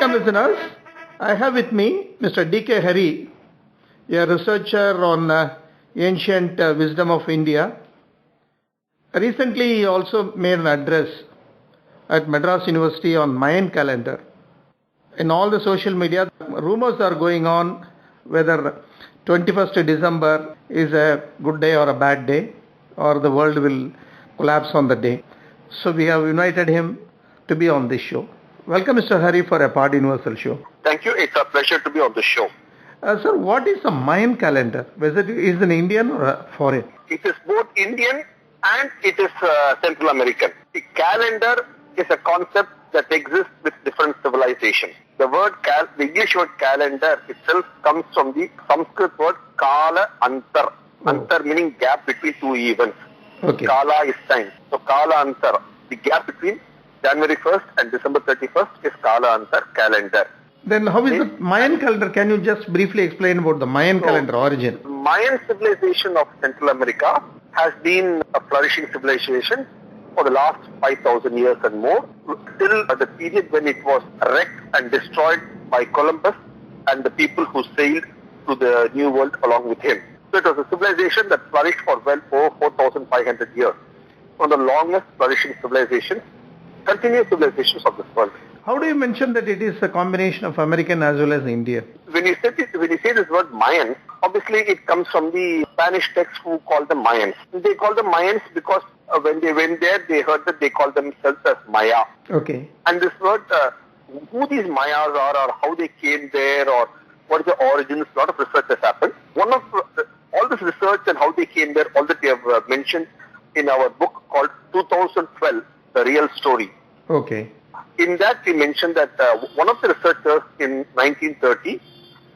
Welcome, listeners. I have with me Mr. D.K. Hari, a researcher on ancient wisdom of India. Recently, he also made an address at Madras University on Mayan Calendar. In all the social media, rumors are going on whether 21st December is a good day or a bad day, or the world will collapse on the day. So we have invited him to be on this show. Welcome, Mr. Hari, for a Pod Universal show. Thank you. It's a pleasure to be on the show. Sir, what is the Mayan calendar? Whether it is an Indian or a foreign? It is both Indian and it is Central American. The calendar is a concept that exists with different civilizations. The English word calendar itself comes from the Sanskrit word Kala Antar. Antar meaning gap between two events. Okay. Kala is time. So Kala Antar, the gap between January 1st and December 31st is Kala Antar calendar. Then how is the Mayan calendar? Can you just briefly explain about the Mayan calendar origin? Mayan civilization of Central America has been a flourishing civilization for the last 5,000 years and more, till the period when it was wrecked and destroyed by Columbus and the people who sailed to the New World along with him. So it was a civilization that flourished for well over 4,500 years. One of the longest flourishing civilizations, continuous civilizations of this world. How do you mention that it is a combination of American as well as Indian? When you say this word Mayan, obviously it comes from the Spanish text who call them Mayans. They call them Mayans because when they went there, they heard that they called themselves as Maya. Okay. And this word, who these Mayas are or how they came there or what is the origins, a lot of research has happened. One of all this research and how they came there, all that we have mentioned in our book called 2012, The Real Story. Okay. In that we mentioned that one of the researchers in 1930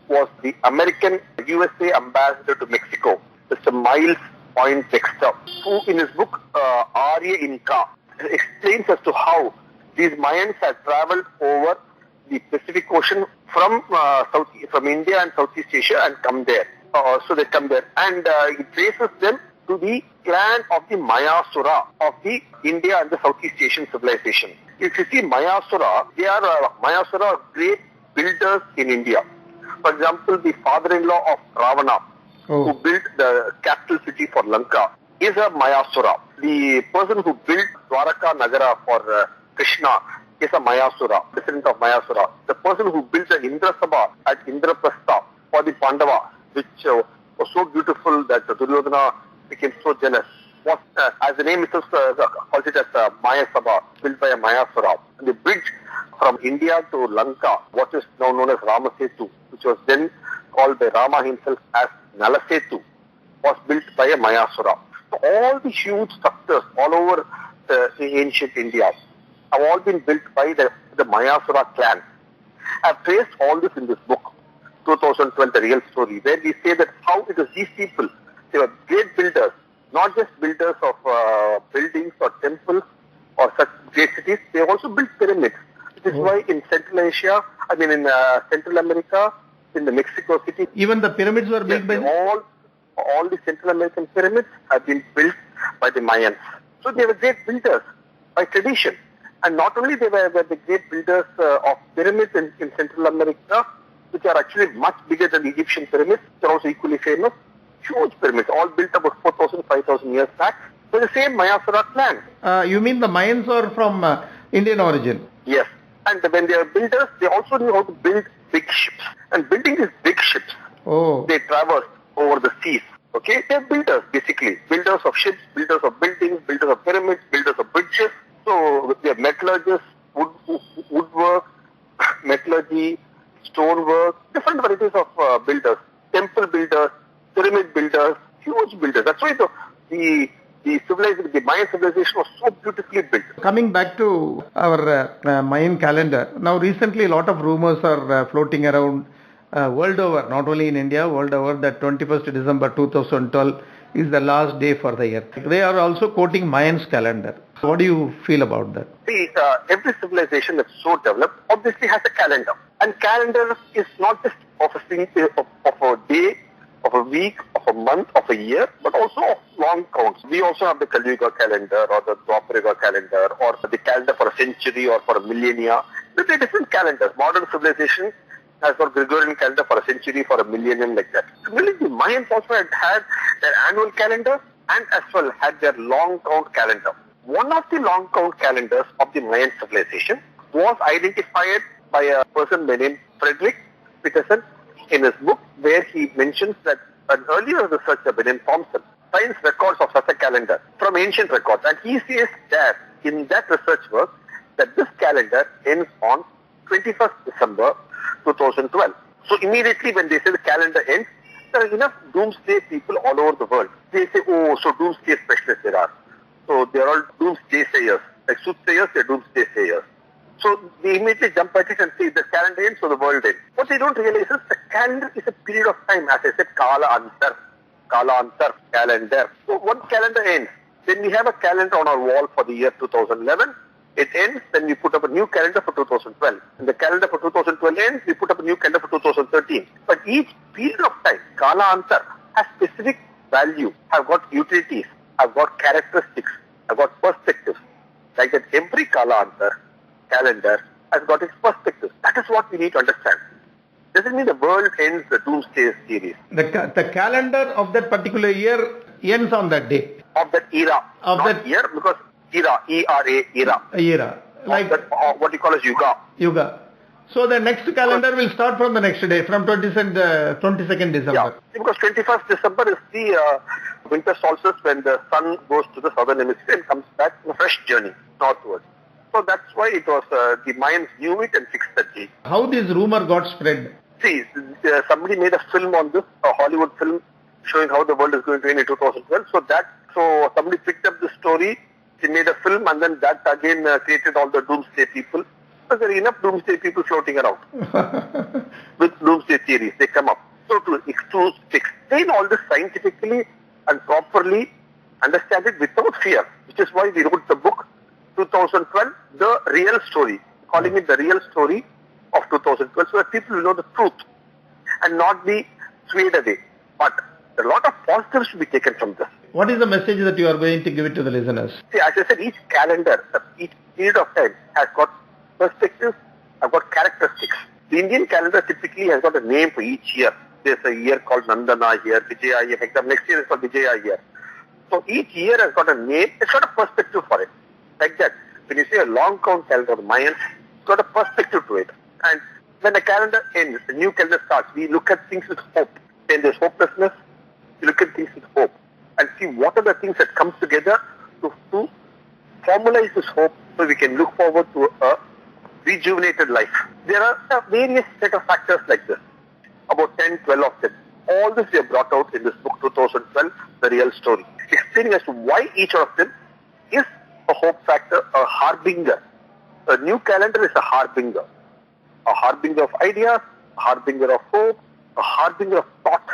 was the American USA ambassador to Mexico, Mr. Miles Poindexter, who in his book Arya Inca explains as to how these Mayans had traveled over the Pacific Ocean from India and Southeast Asia and come there. So they come there and it traces them to the clan of the Mayasura of the India and the Southeast Asian civilization. If you see Mayasura, they are Mayasura great builders in India. For example, the father-in-law of Ravana, who built the capital city for Lanka, is a Mayasura. The person who built Dwaraka Nagara for Krishna is a Mayasura, descendant of Mayasura. The person who built the Indrasabha at Indraprastha for the Pandava, which was so beautiful that Duryodhana became so jealous, was, as the name itself calls it as Maya Sabha, built by a Mayasura. And the bridge from India to Lanka, what is now known as Ramasetu, which was then called by Rama himself as Nalasetu, was built by a Mayasura. So all the huge structures all over the ancient India have all been built by the Mayasura clan. I've traced all this in this book, 2012, The Real Story, where we say that how it was these people, they were great builders, not just builders of buildings or temples or such great cities, they also built pyramids. This is why in Central Asia, in Central America, in the Mexico City, even the pyramids were built by all the Central American pyramids have been built by the Mayans. So they were great builders by tradition. And not only they were the great builders of pyramids in Central America, which are actually much bigger than the Egyptian pyramids, they're also equally famous. Huge pyramids, all built about 4,000, 5,000 years back. So the same Mayasura clan. You mean the Mayans are from Indian origin? Yes. And when they are builders, they also knew how to build big ships. And building these big ships, they traversed over the seas. Okay? They're builders, basically. Builders of ships, builders of buildings, builders of pyramids, builders of bridges. So they're metallurgists, woodwork, metallurgy, stonework, different varieties of builders. Temple builders, pyramid builders, huge builders. That's why the Mayan civilization was so beautifully built. Coming back to our Mayan calendar, now recently a lot of rumors are floating around world over, not only in India, world over, that 21st December 2012 is the last day for the year. They are also quoting Mayan's calendar. What do you feel about that? See, every civilization that's so developed obviously has a calendar. And calendar is not just of a day of a week, of a month, of a year, but also of long counts. We also have the Kali Yuga calendar or the Dwapara Yuga calendar or the calendar for a century or for a millennia. They're different calendars. Modern civilization has got Gregorian calendar for a century, for a millennium, like that. Similarly, the Mayans also had their annual calendar and as well had their long count calendar. One of the long count calendars of the Mayan civilization was identified by a person named Frederick Peterson in his book, where he mentions that an earlier researcher, William Thompson, finds records of such a calendar from ancient records. And he says that in that research work that this calendar ends on 21st December 2012. So immediately when they say the calendar ends, there are enough doomsday people all over the world. They say, oh, so doomsday specialists there are. So they are all doomsday sayers. Like soothsayers, they are doomsday sayers. So they immediately jump at it and say the calendar ends, so the world ends. What they don't realize is the calendar is a period of time. As I said, Kala Antar, calendar. So one calendar ends. Then we have a calendar on our wall for the year 2011. It ends, then we put up a new calendar for 2012. And the calendar for 2012 ends, we put up a new calendar for 2013. But each period of time, Kala Antar, has specific value, have got utilities, have got characteristics, have got perspectives. Like that every Kala Antar calendar has got its perspectives. That is what we need to understand. Doesn't mean the world ends the Doomsday series. The calendar of that particular year ends on that day. Of that era. Not year, because era, E-R-A, era. Era. Like that, what you call as Yuga. Yuga. So the next calendar will start from the next day, from 22nd December. Yeah, because 21st December is the winter solstice when the sun goes to the southern hemisphere and comes back on a fresh journey northwards. So that's why it was, the Mayans knew it and fixed that date. How this rumor got spread? See, somebody made a film on this, a Hollywood film, showing how the world is going to end in 2012. So somebody picked up the story, they made a film, and then that again created all the doomsday people. So there are enough doomsday people floating around with doomsday theories. They come up. So to explain all this scientifically and properly, understand it without fear, which is why we wrote the book 2012, The Real Story, calling it the real story of 2012, so that people will know the truth and not be swayed away. But a lot of positives should be taken from this. What is the message that you are going to give it to the listeners? See, as I said, each calendar, each period of time has got perspectives, has got characteristics. The Indian calendar typically has got a name for each year. There's a year called Nandana year, Vijaya year. For example, next year is called Vijaya year. So each year has got a name, it's got a perspective for it. Like that. When you say a long count calendar of Mayans, it's got a perspective to it. And when the calendar ends, the new calendar starts, we look at things with hope. When there's hopelessness, we look at things with hope. And see what are the things that come together to formalize this hope so we can look forward to a rejuvenated life. There are various set of factors like this. About 10, 12 of them. All this we have brought out in this book 2012, The Real Story. Explaining as to why each of them is a hope factor, a harbinger. A new calendar is a harbinger. A harbinger of ideas, a harbinger of hope, a harbinger of thought,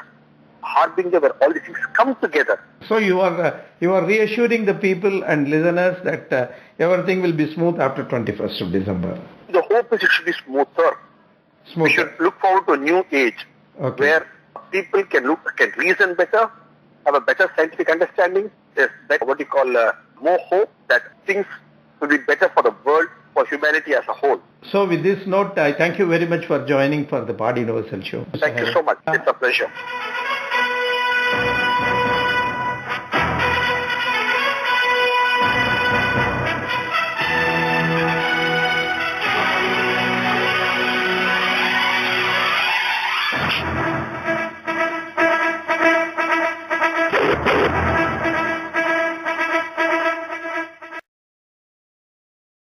a harbinger where all these things come together. So you are reassuring the people and listeners that everything will be smooth after 21st of December. The hope is it should be smoother. We should look forward to a new age where people can reason better, have a better scientific understanding. There's what you call more hope that things will be better for the world, for humanity as a whole. So with this note, I thank you very much for joining for the Pod Universal Show. Thank you so much. It's a pleasure.